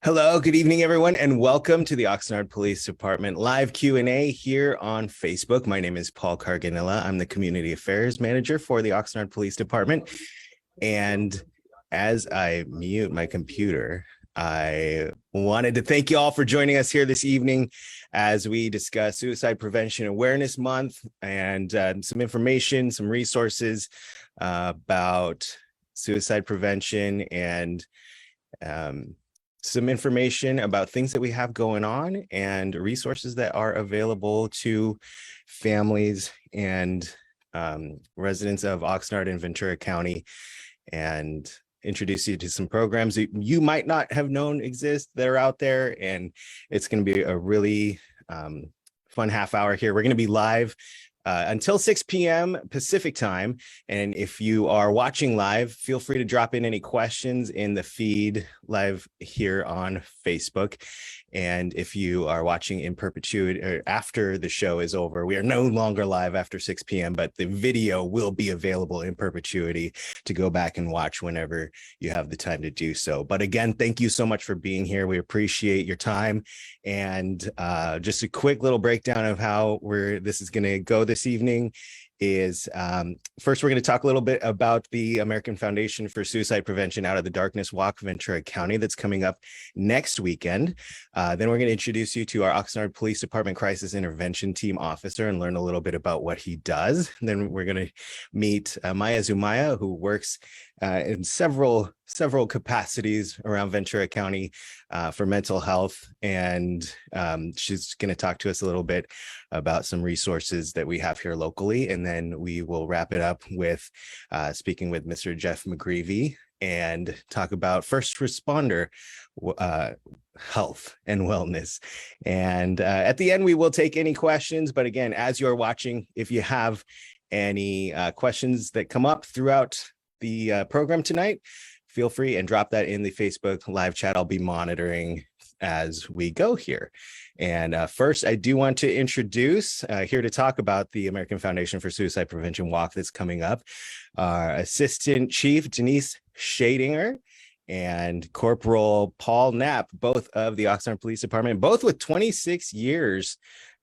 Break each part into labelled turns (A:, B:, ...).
A: Hello, good evening, everyone, and welcome to the Oxnard Police Department live Q&A here on Facebook. My name is Paul Carganilla. I'm the Community Affairs Manager for the Oxnard Police Department. And as I mute my computer, I wanted to thank you all for joining us here this evening as we discuss Suicide Prevention Awareness Month and some information, some resources about suicide prevention and some information about things that we have going on and resources that are available to families and residents of Oxnard and Ventura County, and introduce you to some programs that you might not have known exist that are out there. And it's going to be a really fun half hour here. We're going to be live until 6 p.m. Pacific time. And if you are watching live, feel free to drop in any questions in the feed live here on Facebook. And if you are watching in perpetuity or after the show is over, we are no longer live after 6 p.m., but the video will be available in perpetuity to go back and watch whenever you have the time to do so. But again, thank you so much for being here. We appreciate your time. And just a quick little breakdown of how this is going to go this evening is first, we're going to talk a little bit about the American Foundation for Suicide Prevention out of the Darkness Walk Ventura County that's coming up next weekend. Then we're going to introduce you to our Oxnard Police Department Crisis Intervention Team Officer and learn a little bit about what he does. And then we're going to meet Maya Zumaya, who works in several capacities around Ventura County for mental health. And she's going to talk to us a little bit about some resources that we have here locally. And then we will wrap it up with speaking with Mr. Jeff McGreevy and talk about first responder health and wellness. And at the end, we will take any questions. But again, as you're watching, if you have any questions that come up throughout the program tonight, feel free and drop that in the Facebook live chat. I'll be monitoring as we go here. And first, I do want to introduce here to talk about the American Foundation for Suicide Prevention Walk that's coming up, our Assistant Chief Denise Shadinger and Corporal Paul Knapp, both of the Oxnard Police Department, both with 26 years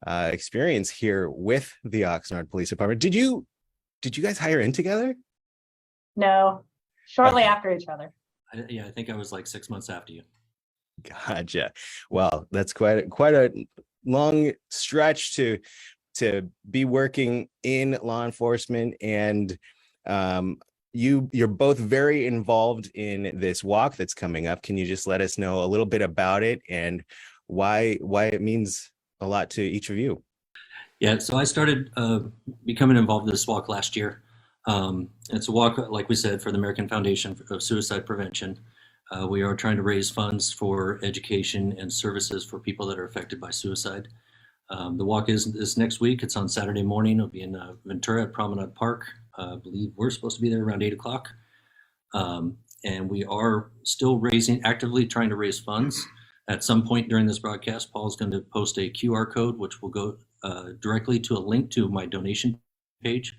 A: experience here with the Oxnard Police Department. Did you guys hire in together?
B: No, shortly after each other.
C: I think I was like 6 months after you.
A: Gotcha. Well, that's quite a long stretch to be working in law enforcement, and you're both very involved in this walk that's coming up. Can you just let us know a little bit about it and why it means a lot to each of you?
C: Yeah, so I started becoming involved in this walk last year. It's a walk, like we said, for the American Foundation of Suicide Prevention. We are trying to raise funds for education and services for people that are affected by suicide. The walk is next week. It's on Saturday morning. It'll be in Ventura at Promenade Park. I believe we're supposed to be there around 8 o'clock. And we are still actively trying to raise funds. At some point during this broadcast, Paul's going to post a QR code, which will go directly to a link to my donation page.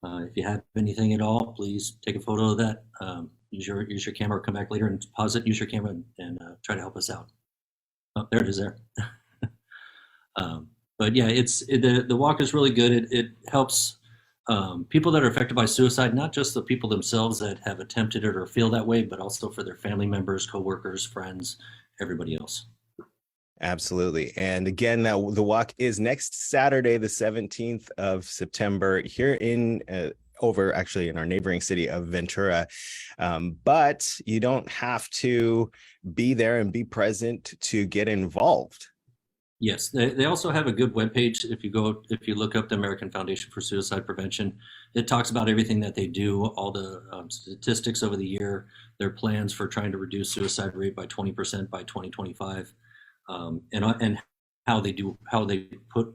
C: If you have anything at all, please take a photo of that. Use your camera, or come back later and pause it, use your camera and try to help us out. Oh, there it is there. But yeah, the walk is really good. It helps people that are affected by suicide, not just the people themselves that have attempted it or feel that way, but also for their family members, coworkers, friends, everybody else.
A: Absolutely. And again, the walk is next Saturday, the 17th of September here in actually in our neighboring city of Ventura. But you don't have to be there and be present to get involved.
C: Yes, they also have a good webpage. If you look up the American Foundation for Suicide Prevention, it talks about everything that they do, all the statistics over the year, their plans for trying to reduce suicide rate by 20% by 2025. And how they put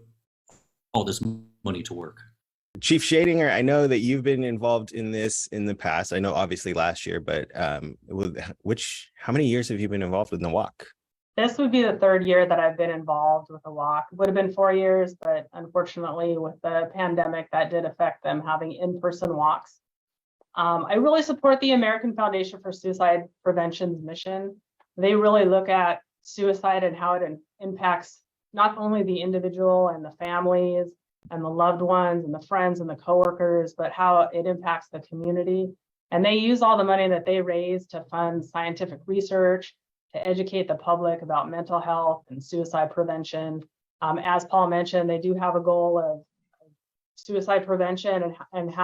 C: all this money to work.
A: Chief Shadinger, I know that you've been involved in this in the past. I know obviously last year, but how many years have you been involved in the walk?
B: This would be the third year that I've been involved with the walk. It would have been 4 years, but unfortunately with the pandemic, that did affect them having in-person walks. I really support the American Foundation for Suicide Prevention's mission. They really look at suicide and how it impacts not only the individual and the families and the loved ones and the friends and the coworkers, but how it impacts the community. And they use all the money that they raise to fund scientific research, to educate the public about mental health and suicide prevention. As Paul mentioned, they do have a goal of suicide prevention and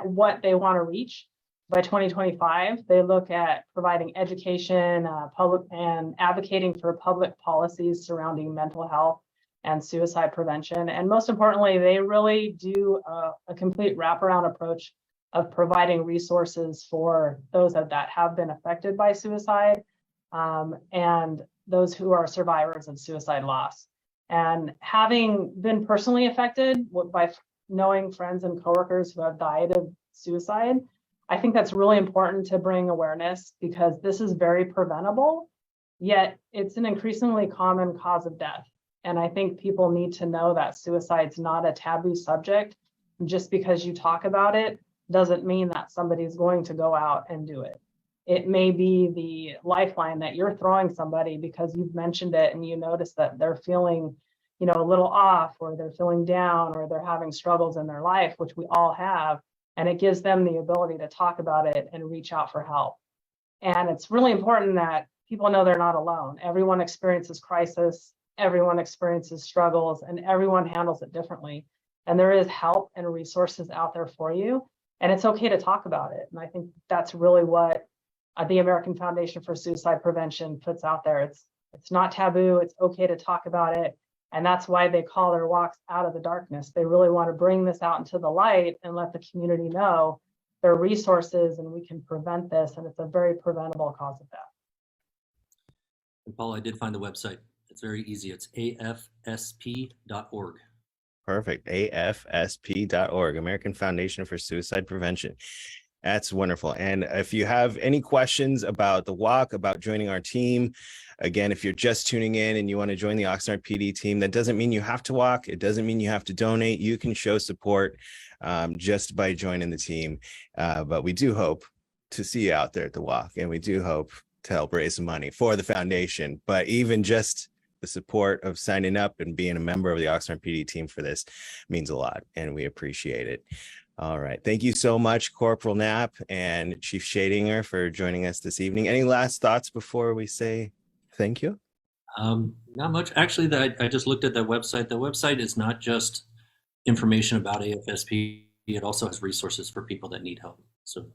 B: what they want to reach by 2025. They look at providing education, public, and advocating for public policies surrounding mental health and suicide prevention. And most importantly, they really do a complete wraparound approach of providing resources for those that have been affected by suicide, and those who are survivors of suicide loss. And having been personally affected by knowing friends and coworkers who have died of suicide, I think that's really important to bring awareness, because this is very preventable, yet it's an increasingly common cause of death. And I think people need to know that suicide's not a taboo subject. Just because you talk about it doesn't mean that somebody's going to go out and do it. It may be the lifeline that you're throwing somebody because you've mentioned it and you notice that they're feeling, a little off, or they're feeling down, or they're having struggles in their life, which we all have. And it gives them the ability to talk about it and reach out for help. And it's really important that people know they're not alone. Everyone experiences crisis, everyone experiences struggles, and everyone handles it differently. And there is help and resources out there for you. And it's okay to talk about it. And I think that's really what the American Foundation for Suicide Prevention puts out there. It's not taboo. It's okay to talk about it. And that's why they call their walks Out of the Darkness. They really want to bring this out into the light and let the community know there are resources and we can prevent this. And it's a very preventable cause of death.
C: And Paul, I did find the website. It's very easy. It's afsp.org.
A: Perfect. AFSP.org, American Foundation for Suicide Prevention. That's wonderful. And if you have any questions about the walk, about joining our team, again, if you're just tuning in and you want to join the Oxnard PD team, that doesn't mean you have to walk. It doesn't mean you have to donate. You can show support just by joining the team. But we do hope to see you out there at the walk, and we do hope to help raise some money for the foundation. But even just the support of signing up and being a member of the Oxnard PD team for this means a lot, and we appreciate it. All right. Thank you so much, Corporal Knapp and Chief Shadinger, for joining us this evening. Any last thoughts before we say thank you?
C: Not much. Actually, I just looked at the website. The website is not just information about AFSP. It also has resources for people that need help. So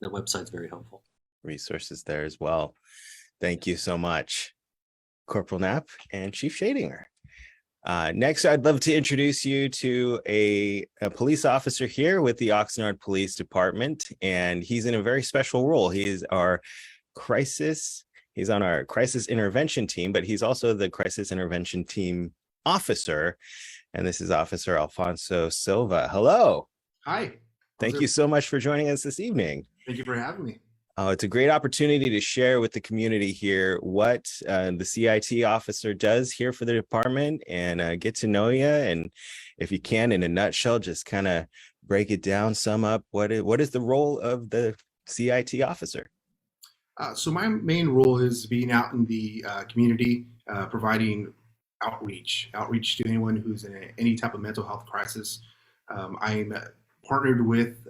C: the website's very helpful.
A: Resources there as well. Thank you so much, Corporal Knapp and Chief Shadinger. Next, I'd love to introduce you to a police officer here with the Oxnard Police Department, and he's in a very special role. He's on our crisis intervention team, but he's also the crisis intervention team officer, and this is Officer Alfonso Silva. Hello.
D: Hi.
A: Thank you so much for joining us this evening.
D: Thank you for having me.
A: It's a great opportunity to share with the community here what the CIT officer does here for the department, and get to know you. And if you can, in a nutshell, just kind of break it down, sum up what is the role of the CIT officer?
D: So my main role is being out in the community, providing outreach to anyone who's in any type of mental health crisis. I'm partnered with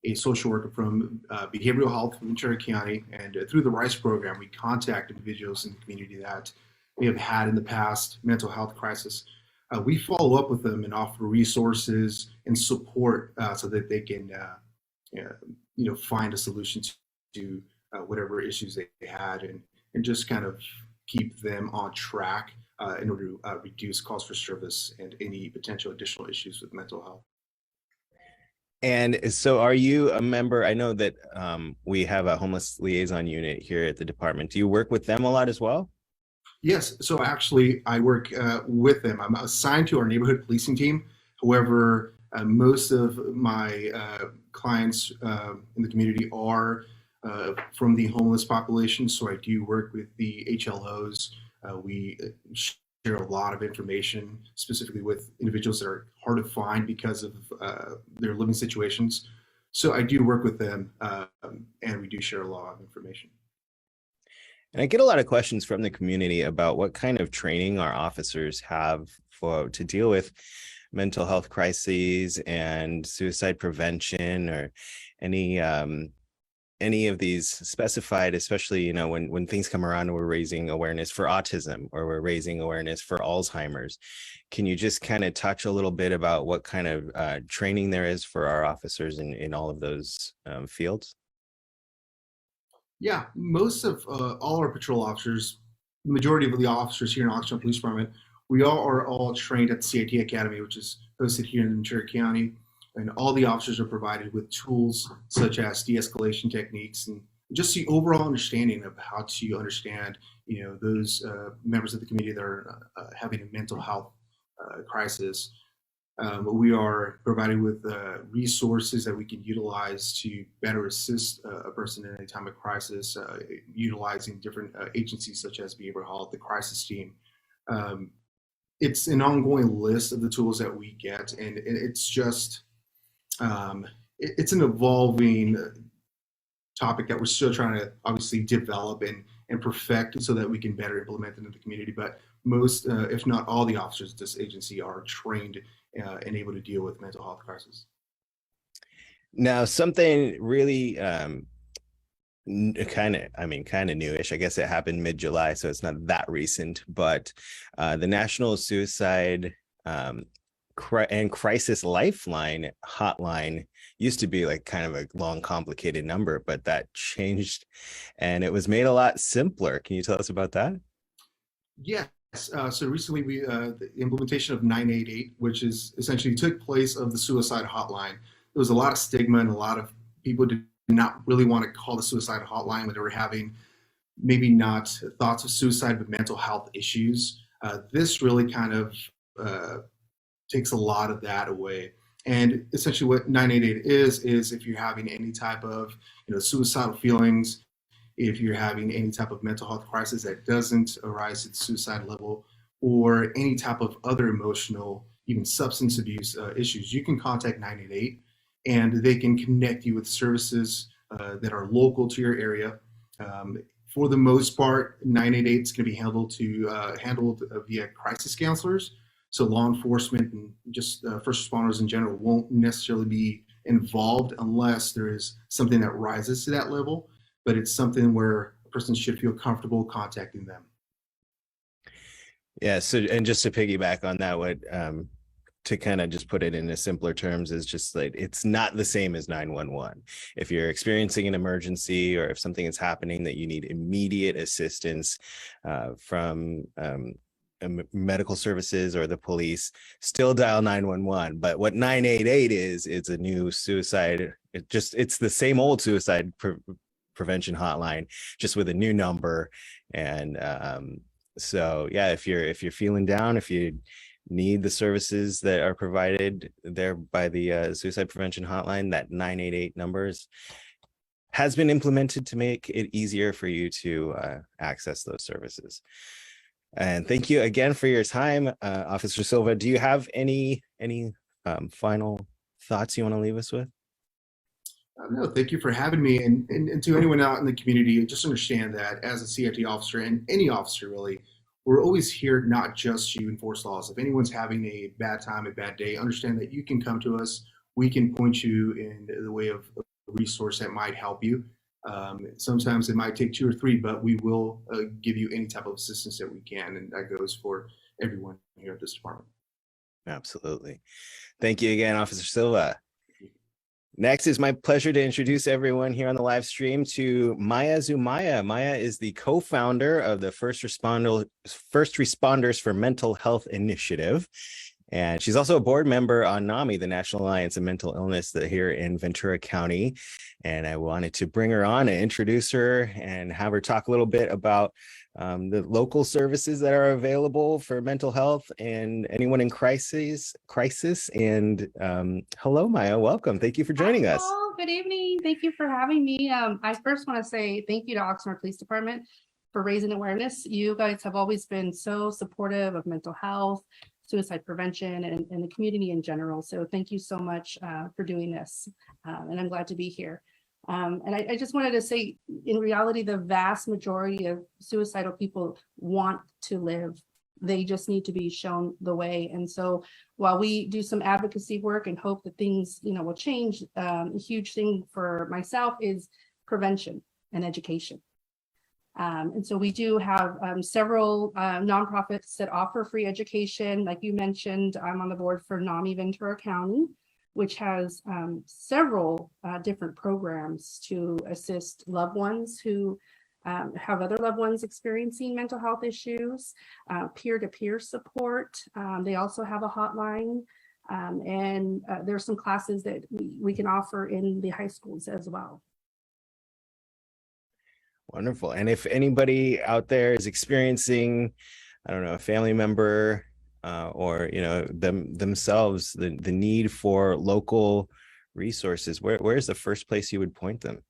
D: a social worker from Behavioral Health Ventura County, and through the RICE program, we contact individuals in the community that we have had in the past mental health crisis. We follow up with them and offer resources and support so that they can, find a solution to whatever issues they had, and just kind of keep them on track in order to reduce calls for service and any potential additional issues with mental health.
A: And so are you a member? I know that we have a homeless liaison unit here at the department. Do you work with them a lot as well?
D: Yes. So actually, I work with them. I'm assigned to our neighborhood policing team. However, most of my clients in the community are from the homeless population. So I do work with the HLOs. We share a lot of information, specifically with individuals that are hard to find because of their living situations. So I do work with them, and we do share a lot of information.
A: And I get a lot of questions from the community about what kind of training our officers have to deal with mental health crises and suicide prevention, or any of these specified, especially, you know, when things come around and we're raising awareness for autism or we're raising awareness for Alzheimer's. Can you just kind of touch a little bit about what kind of training there is for our officers in all of those fields?
D: Yeah, most of all our patrol officers, the majority of the officers here in Oxnard Police Department, we all are all trained at the CIT Academy, which is hosted here in Ventura County. And all the officers are provided with tools such as de-escalation techniques and just the overall understanding of how to understand, you know, those members of the community that are having a mental health crisis. We are provided with resources that we can utilize to better assist a person in a time of crisis, utilizing different agencies such as behavioral health, the crisis team. It's an ongoing list of the tools that we get, and it's just, it's an evolving topic that we're still trying to obviously develop and perfect so that we can better implement it in the community. But most, if not all, the officers at this agency are trained and able to deal with mental health crisis.
A: Now, something really kind of newish. I guess it happened mid-July, so it's not that recent, but the National Suicide and Crisis Lifeline hotline used to be like kind of a long, complicated number, but that changed and it was made a lot simpler. Can you tell us about that?
D: Yes. So recently, the implementation of 988, which is essentially took place of the suicide hotline. There was a lot of stigma, and a lot of people did not really want to call the suicide hotline when they were having maybe not thoughts of suicide, but mental health issues. This really kind of takes a lot of that away. And essentially, what 988 is if you're having any type of, you know, suicidal feelings, if you're having any type of mental health crisis that doesn't arise at the suicide level, or any type of other emotional, even substance abuse issues, you can contact 988 and they can connect you with services that are local to your area. For the most part, 988 is going to be handled via crisis counselors. So law enforcement and just first responders in general won't necessarily be involved unless there is something that rises to that level. But it's something where a person should feel comfortable contacting them.
A: Yeah. So, and just to piggyback on that, what to kind of just put it into simpler terms is just like, it's not the same as 911. If you're experiencing an emergency or if something is happening that you need immediate assistance from medical services or the police, still dial 911. But what 988 is, it's a new suicide. It's the same old suicide prevention hotline, just with a new number. And so yeah, if you're feeling down, if you need the services that are provided there by the suicide prevention hotline, that 988 numbers has been implemented to make it easier for you to access those services. And thank you again for your time, Officer Silva. Do you have any final thoughts you want to leave us with?
D: No, thank you for having me. And to anyone out in the community, just understand that as a CIT officer, and any officer really, we're always here not just to enforce laws. If anyone's having a bad time, a bad day, understand that you can come to us. We can point you in the way of a resource that might help you. Sometimes it might take 2 or 3, but we will give you any type of assistance that we can. And that goes for everyone here at this department.
A: Absolutely. Thank you again, Officer Silva. Next, it's my pleasure to introduce everyone here on the live stream to Maya Zumaya. Maya is the co-founder of the First Responders for Mental Health Initiative. And she's also a board member on NAMI, the National Alliance of Mental Illness here in Ventura County. And I wanted to bring her on and introduce her and have her talk a little bit about the local services that are available for mental health and anyone in crisis. And hello, Maya, welcome. Thank you for joining us.
E: Good evening. Thank you for having me. I first want to say thank you to Oxnard Police Department for raising awareness. You guys have always been so supportive of mental health, suicide prevention, and the community in general. So thank you so much for doing this. And I'm glad to be here. And I just wanted to say, in reality, the vast majority of suicidal people want to live. They just need to be shown the way. And so while we do some advocacy work and hope that things, will change, a huge thing for myself is prevention and education. And so we do have several nonprofits that offer free education. Like you mentioned, I'm on the board for NAMI Ventura County, which has several different programs to assist loved ones who have other loved ones experiencing mental health issues, peer-to-peer support. They also have a hotline, and there's some classes that we can offer in the high schools as well.
A: Wonderful. And if anybody out there is experiencing, I don't know, a family member or, themselves, the need for local resources, where's the first place you would point them?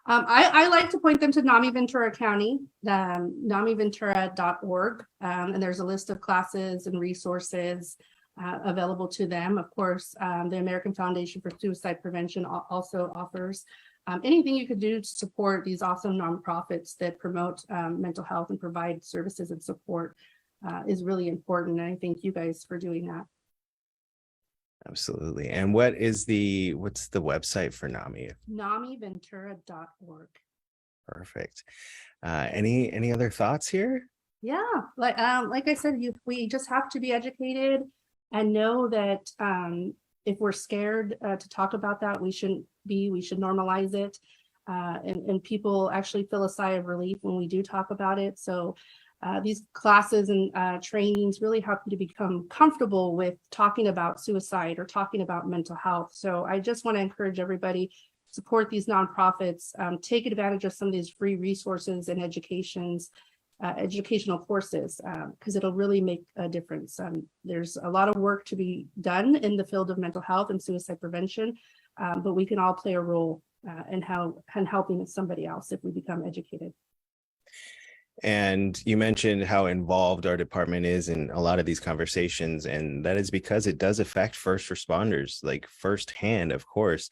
E: I like to point them to NAMI Ventura County, namiventura.org, and there's a list of classes and resources available to them. Of course, the American Foundation for Suicide Prevention also offers anything you could do to support these awesome nonprofits that promote mental health and provide services and support is really important. And I thank you guys for doing that.
A: Absolutely. And what's the website for NAMI?
E: namiventura.org.
A: Perfect. Any other thoughts here?
E: Yeah, like I said, we just have to be educated and know that if we're scared to talk about that, we shouldn't be. We should normalize it, and people actually feel a sigh of relief when we do talk about it. So these classes and trainings really help you to become comfortable with talking about suicide or talking about mental health. So I just want to encourage everybody, support these nonprofits, take advantage of some of these free resources and educational courses, because it'll really make a difference. There's a lot of work to be done in the field of mental health and suicide prevention, but we can all play a role in helping somebody else if we become educated.
A: And you mentioned how involved our department is in a lot of these conversations, and that is because it does affect first responders, like firsthand, of course.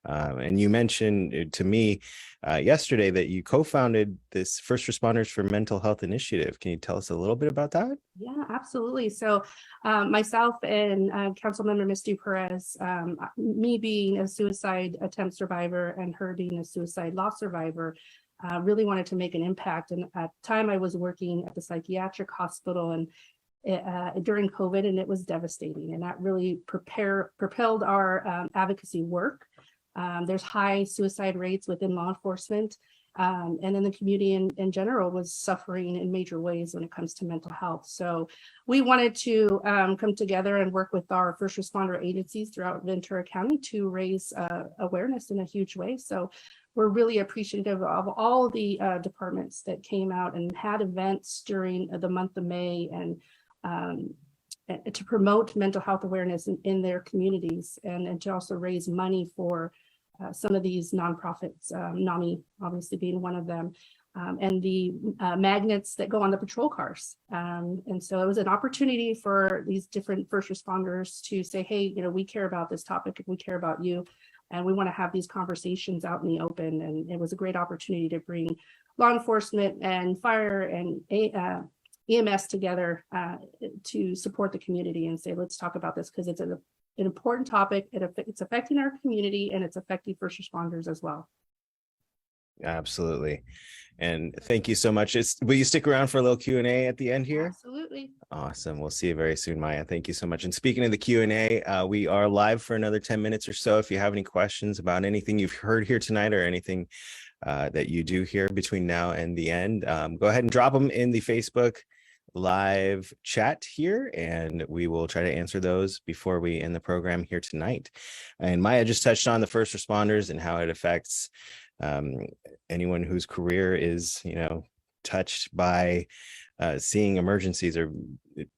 A: And you mentioned to me yesterday that you co-founded this First Responders for Mental Health initiative. Can you tell us a little bit about that?
E: Yeah, absolutely. So myself and Councilmember Misty Perez, me being a suicide attempt survivor and her being a suicide loss survivor, really wanted to make an impact. And at the time I was working at the psychiatric hospital and during COVID, and it was devastating. And that really propelled our advocacy work. There's high suicide rates within law enforcement, and then the community in general was suffering in major ways when it comes to mental health. So we wanted to come together and work with our first responder agencies throughout Ventura County to raise awareness in a huge way. So we're really appreciative of all the departments that came out and had events during the month of May and to promote mental health awareness in their communities, and to also raise money for some of these nonprofits, NAMI obviously being one of them, and the magnets that go on the patrol cars. And so it was an opportunity for these different first responders to say, hey, we care about this topic, we care about you, and we want to have these conversations out in the open. And it was a great opportunity to bring law enforcement and fire and EMS together to support the community and say, let's talk about this, because it's an important topic. It's affecting our community and it's affecting first responders as well.
A: Absolutely. And thank you so much. Will you stick around for a little Q&A at the end here?
E: Absolutely.
A: Awesome. We'll see you very soon, Maya. Thank you so much. And speaking of the Q&A, we are live for another 10 minutes or so. If you have any questions about anything you've heard here tonight or anything that you do here between now and the end, go ahead and drop them in the Facebook live chat here, and we will try to answer those before we end the program here tonight. And Maya just touched on the first responders and how it affects anyone whose career is, touched by seeing emergencies or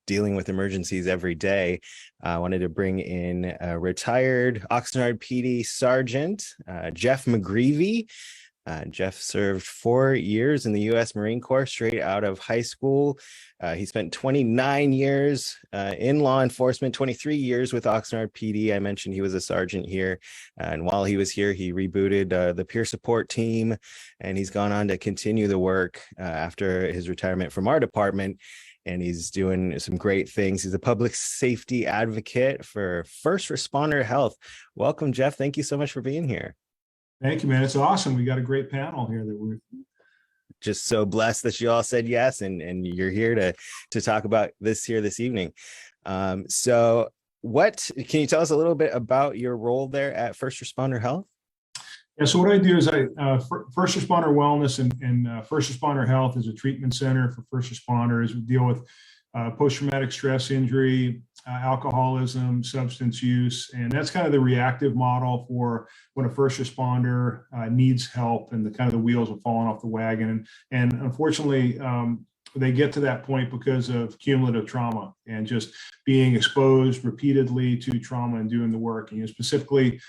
A: dealing with emergencies every day. I wanted to bring in a retired Oxnard PD Sergeant, Jeff McGreevy. Jeff served 4 years in the U.S. Marine Corps straight out of high school. He spent 29 years in law enforcement, 23 years with Oxnard PD. I mentioned he was a sergeant here. And while he was here, he rebooted the peer support team, and he's gone on to continue the work after his retirement from our department. And he's doing some great things. He's a public safety advocate for first responder health. Welcome, Jeff. Thank you so much for being here.
F: Thank you, man. It's awesome. We got a great panel here that we're
A: just so blessed that you all said yes, and you're here to talk about this here this evening. So what can you tell us a little bit about your role there at First Responder Health?
F: Yeah, so what I do is First Responder Wellness and First Responder Health is a treatment center for first responders. We deal with post-traumatic stress injury, alcoholism, substance use, and that's kind of the reactive model for when a first responder needs help and the kind of the wheels are falling off the wagon. And unfortunately, they get to that point because of cumulative trauma and just being exposed repeatedly to trauma and doing the work. And specifically,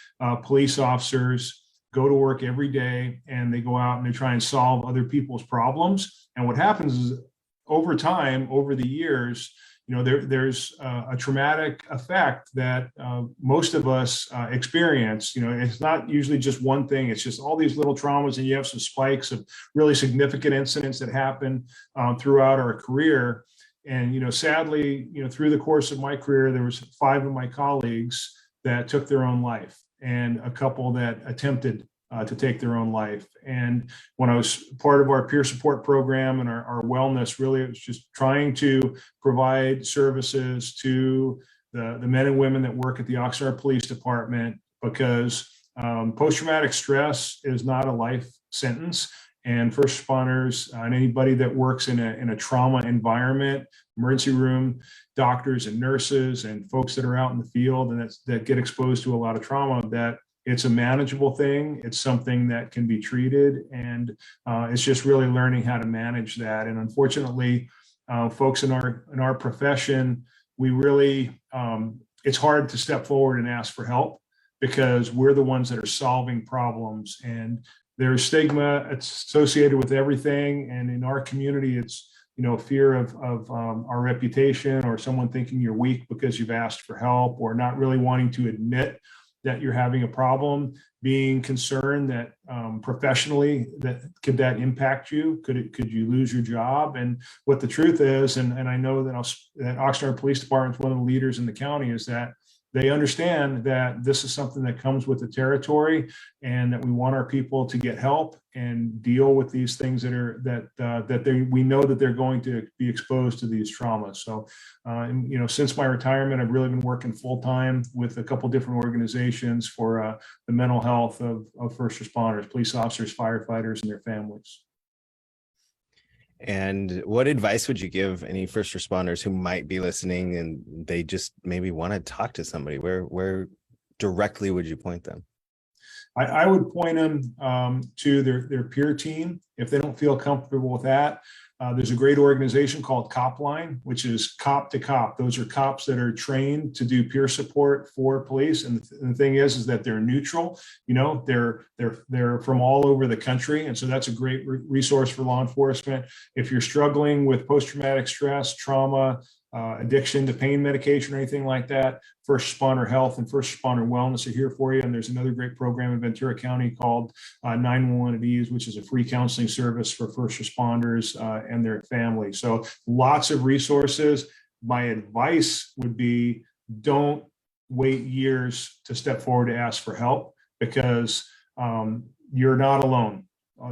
F: police officers go to work every day and they go out and they try and solve other people's problems. And what happens is over time, over the years, there's a traumatic effect that most of us experience. It's not usually just one thing. It's just all these little traumas, and you have some spikes of really significant incidents that happen throughout our career. And, sadly, through the course of my career, there was 5 of my colleagues that took their own life and a couple that attempted to take their own life. And when I was part of our peer support program and our wellness, really, it was just trying to provide services to the men and women that work at the Oxnard Police Department, because post-traumatic stress is not a life sentence. And first responders and anybody that works in a trauma environment, emergency room, doctors and nurses and folks that are out in the field and that get exposed to a lot of trauma, that it's a manageable thing. It's something that can be treated, and it's just really learning how to manage that. And unfortunately, folks in our profession, we really it's hard to step forward and ask for help because we're the ones that are solving problems, and there's stigma associated with everything. And in our community, it's fear of our reputation, or someone thinking you're weak because you've asked for help, or not really wanting to admit that you're having a problem, being concerned that professionally that could that impact you? Could you lose your job? And what the truth is, and I know that Oxnard Police Department is one of the leaders in the county, is that they understand that this is something that comes with the territory, and that we want our people to get help and deal with these things we know that they're going to be exposed to these traumas. So, since my retirement, I've really been working full time with a couple different organizations for the mental health of first responders, police officers, firefighters, and their families.
A: And what advice would you give any first responders who might be listening and they just maybe want to talk to somebody? Where directly would you point them?
F: I would point them to their peer team if they don't feel comfortable with that. There's a great organization called Copline, which is cop to cop. Those are cops that are trained to do peer support for police. And the thing is that they're neutral. They're from all over the country. And so that's a great resource for law enforcement. If you're struggling with post-traumatic stress, trauma, addiction to pain medication or anything like that, First Responder Health and First Responder Wellness are here for you. And there's another great program in Ventura County called 911 at Ease, which is a free counseling service for first responders and their families. So lots of resources. My advice would be, don't wait years to step forward to ask for help, because you're not alone.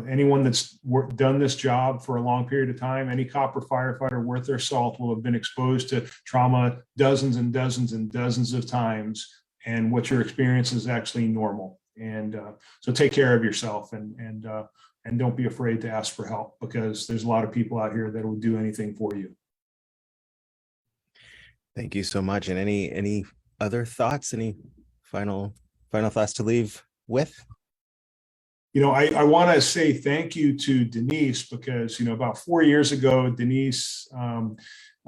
F: Anyone that's done this job for a long period of time, any cop or firefighter worth their salt will have been exposed to trauma dozens and dozens and dozens of times. And what you're experiencing is actually normal. And so take care of yourself and don't be afraid to ask for help, because there's a lot of people out here that will do anything for you.
A: Thank you so much. And any other thoughts? Any final thoughts to leave with?
F: I want to say thank you to Denise, because, about 4 years ago, Denise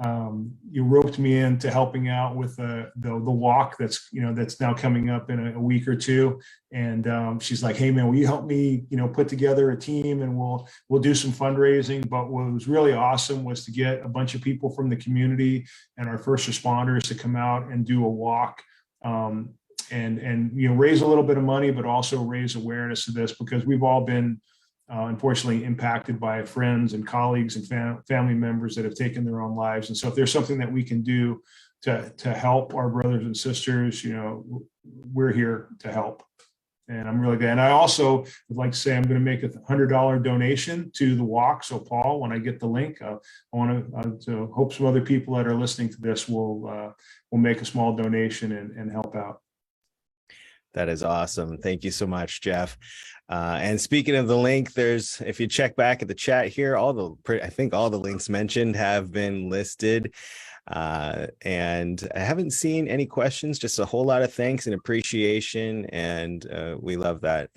F: you roped me into helping out with the walk that's now coming up in a week or two. And she's like, hey man, will you help me, put together a team and we'll do some fundraising. But what was really awesome was to get a bunch of people from the community and our first responders to come out and do a walk. And raise a little bit of money, but also raise awareness of this, because we've all been unfortunately impacted by friends and colleagues and family members that have taken their own lives. And so if there's something that we can do to help our brothers and sisters, we're here to help. And I'm really glad. And I also would like to say I'm going to make a $100 donation to the walk. So Paul, when I get the link, I want to hope some other people that are listening to this will make a small donation and help out.
A: That is awesome. Thank you so much, Jeff. And speaking of the link, if you check back at the chat here, I think all the links mentioned have been listed. And I haven't seen any questions, just a whole lot of thanks and appreciation. And we love that.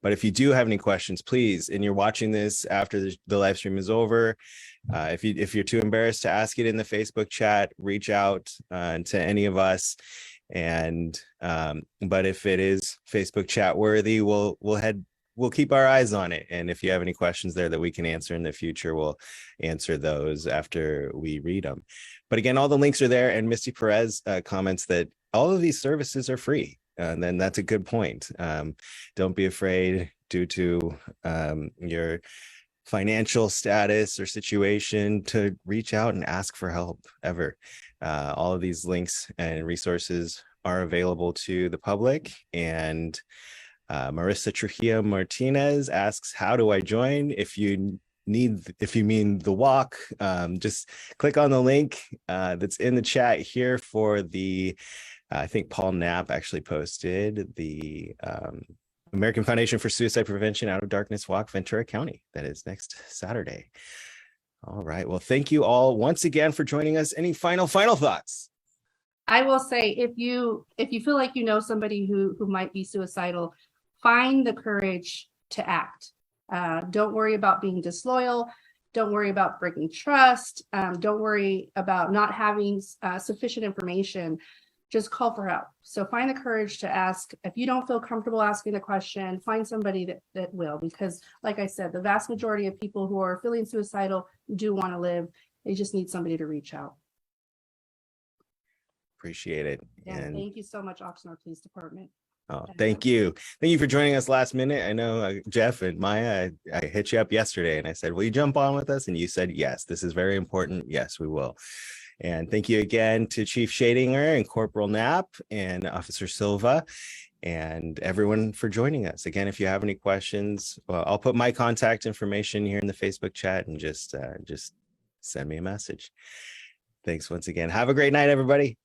A: But if you do have any questions, please, and you're watching this after the live stream is over, if you're too embarrassed to ask it in the Facebook chat, reach out to any of us. And but if it is Facebook chat worthy, we'll keep our eyes on it. And if you have any questions there that we can answer in the future, we'll answer those after we read them. But again, all the links are there. And Misty Perez comments that all of these services are free. And then that's a good point. Don't be afraid due to your financial status or situation to reach out and ask for help ever. All of these links and resources are available to the public. And Marissa Trujillo Martinez asks, how do I join? If you mean the walk, just click on the link that's in the chat here for I think Paul Knapp actually posted the American Foundation for Suicide Prevention out of Darkness Walk Ventura County. That is next Saturday. All right. Well, thank you all once again for joining us. Any final thoughts?
E: I will say, if you feel like somebody who might be suicidal, find the courage to act. Don't worry about being disloyal. Don't worry about breaking trust. Don't worry about not having sufficient information. Just call for help. So find the courage to ask. If you don't feel comfortable asking the question, find somebody that will, because like I said, the vast majority of people who are feeling suicidal do want to live. They just need somebody to reach out.
A: Appreciate it.
E: Yeah,
A: and
E: thank you so much, Oxnard Police Department.
A: Oh, thank you. Thank you for joining us last minute. I know Jeff and Maya, I hit you up yesterday and I said, will you jump on with us? And you said, yes, this is very important. Yes, we will. And thank you again to Chief Shadinger and Corporal Knapp and Officer Silva and everyone for joining us. Again, if you have any questions, well, I'll put my contact information here in the Facebook chat and just send me a message. Thanks once again. Have a great night, everybody.